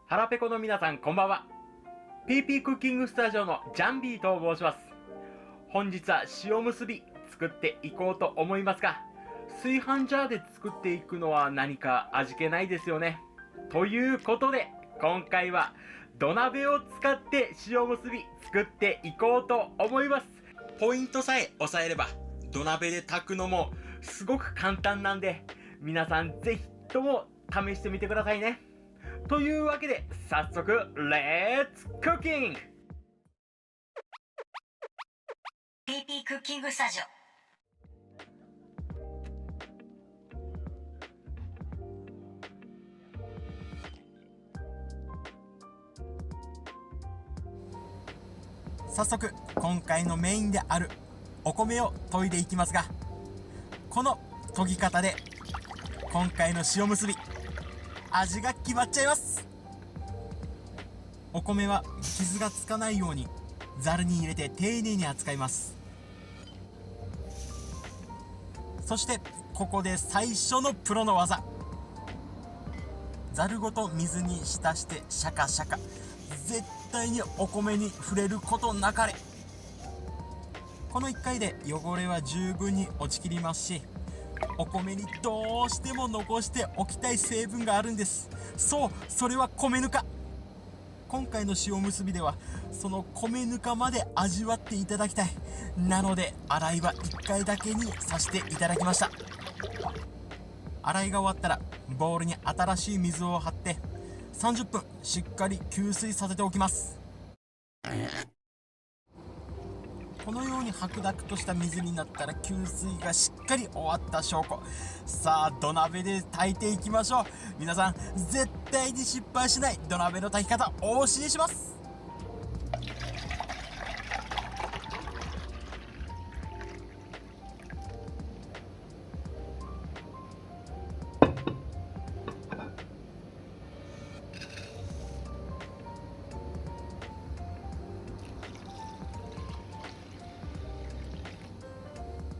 腹ペコの皆さんこんばんは。 PP クッキングスタジオのジャンビーと申します。本日は塩むすび作っていこうと思いますが、炊飯ジャーで作っていくのは何か味気ないですよね。ということで今回は土鍋を使って塩むすび作っていこうと思います。ポイントさえ押さえれば土鍋で炊くのもすごく簡単なんで、皆さんぜひとも試してみてくださいね。というわけで早速レッツクッキング。 PP クッキングスタジオ。早速今回のメインであるお米を研いでいきますが、この研ぎ方で今回の塩むすび味が決まっちゃいます。お米は傷がつかないようにざるに入れて丁寧に扱います。そしてここで最初のプロの技、ざるごと水に浸してシャカシャカ、絶対にお米に触れることなかれ。この1回で汚れは十分に落ちきりますし、お米にどうしても残しておきたい成分があるんです。そう、それは米ぬか。今回の塩むすびではその米ぬかまで味わっていただきたい。なので洗いは1回だけにさせていただきました。洗いが終わったらボウルに新しい水を張って30分しっかり吸水させておきます。このように白濁とした水になったら吸水がしっかり終わった証拠。さあ土鍋で炊いていきましょう。皆さん絶対に失敗しない土鍋の炊き方お教えします。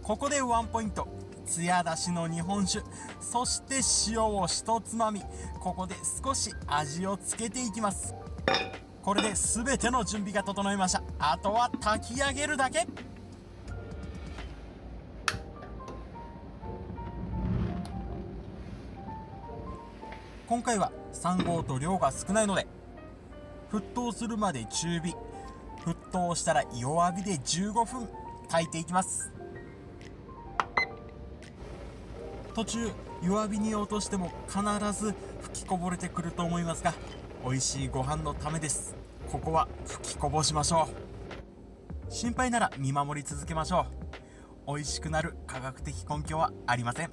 ここでワンポイント、艶出しの日本酒、そして塩を一つまみ。ここで少し味をつけていきます。これで全ての準備が整いました。あとは炊き上げるだけ。今回は3合と量が少ないので沸騰するまで中火、沸騰したら弱火で15分炊いていきます。途中弱火に落としても必ず吹きこぼれてくると思いますが、美味しいご飯のためです。ここは吹きこぼしましょう。心配なら見守り続けましょう。美味しくなる科学的根拠はありません。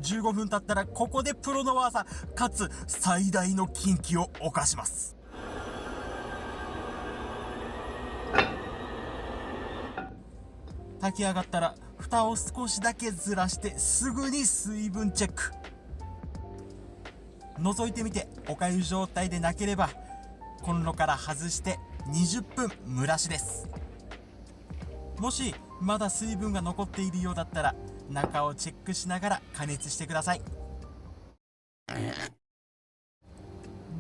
15分経ったらここでプロの技かつ最大の禁忌を犯します。炊き上がったら蓋を少しだけずらしてすぐに水分チェック。覗いてみておかゆ状態でなければコンロから外して20分蒸らしです。もしまだ水分が残っているようだったら中をチェックしながら加熱してください。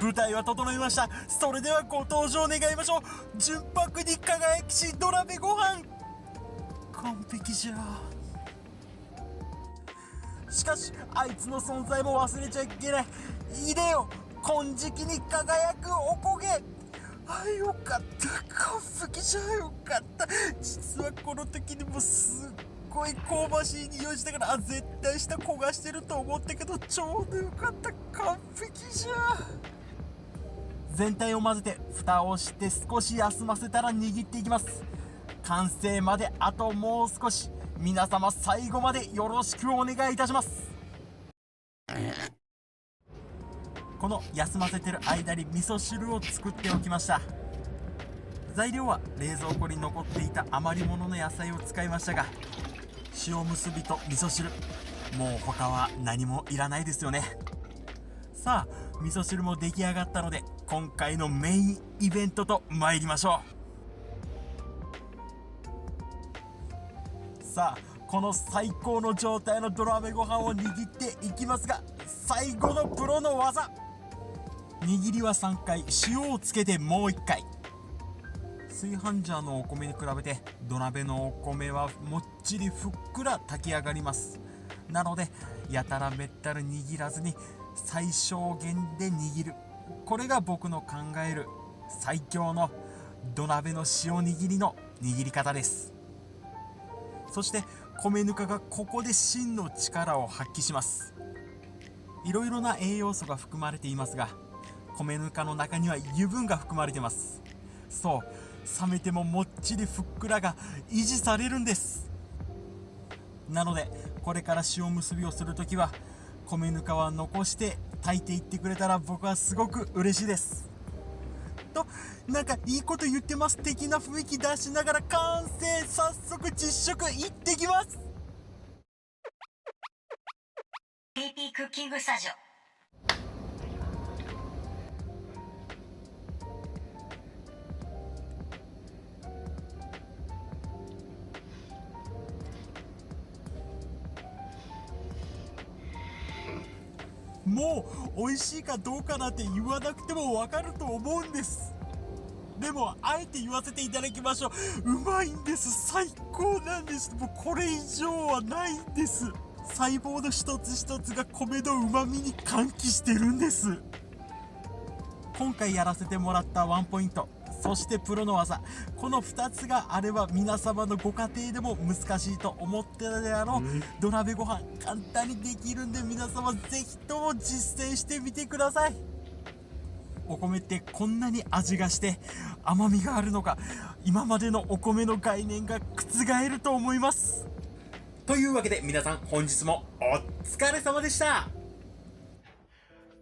舞台は整いました。それではご登場願いましょう。純白に輝きし土鍋ご飯、完璧じゃ。しかしあいつの存在も忘れちゃいけない。いでよ金色に輝くおこげ。あ、よかった、完璧じゃ。よかった。実はこの時にもすっごい香ばしい匂いしたから、絶対下焦がしてると思ったけどちょうどよかった。完璧じゃ。全体を混ぜて蓋をして少し休ませたら握っていきます。完成まであともう少し。皆様最後までよろしくお願いいたします。この休ませてる間に味噌汁を作っておきました。材料は冷蔵庫に残っていた余り物の野菜を使いましたが、塩むすびと味噌汁、もう他は何もいらないですよね。さあ味噌汁も出来上がったので今回のメインイベントと参りましょう。さあこの最高の状態の土鍋ご飯を握っていきますが、最後のプロの技。握りは3回、塩をつけてもう1回。炊飯ジャーのお米に比べて土鍋のお米はもっちりふっくら炊き上がります。なのでやたらめったら握らずに最小限で握る、これが僕の考える最強の土鍋の塩握りの握り方です。そして米ぬかがここで真の力を発揮します。いろいろな栄養素が含まれていますが、米ぬかの中には油分が含まれています。そう、冷めてももっちりふっくらが維持されるんです。なのでこれから塩むすびをするときは米ぬかは残して炊いていってくれたら僕はすごく嬉しいです。と、なんかいいこと言ってます的な雰囲気出しながら完成。早速実食いってきます。 PP クッキングスタジオ。もう美味しいかどうかなんて言わなくても分かると思うんです。でもあえて言わせていただきましょう。うまいんです。最高なんです。もうこれ以上はないんです。細胞の一つ一つが米の旨味に喚起してるんです。今回やらせてもらったワンポイント、そしてプロの技、この2つがあれば皆様のご家庭でも難しいと思ってたであろう土鍋ご飯簡単にできるんで、皆様ぜひとも実践してみてください。お米ってこんなに味がして甘みがあるのか、今までのお米の概念が覆ると思います。というわけで皆さん本日もお疲れ様でした。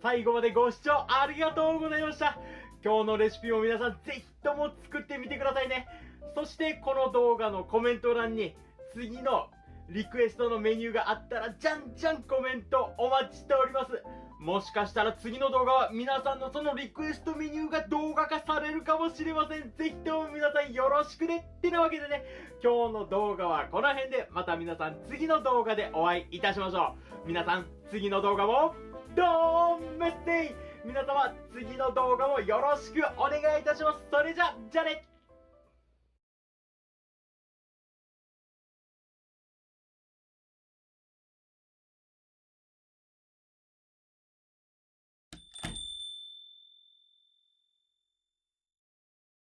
最後までご視聴ありがとうございました。今日のレシピを皆さんぜひとも作ってみてくださいね。そしてこの動画のコメント欄に次のリクエストのメニューがあったらじゃんじゃんコメントお待ちしております。もしかしたら次の動画は皆さんのそのリクエストメニューが動画化されるかもしれません。ぜひとも皆さんよろしくね。ってなわけでね、今日の動画はこの辺で、また皆さん次の動画でお会いいたしましょう。皆さん次の動画もどーんめってい。皆様次の動画もよろしくお願いいたします。それじゃあね。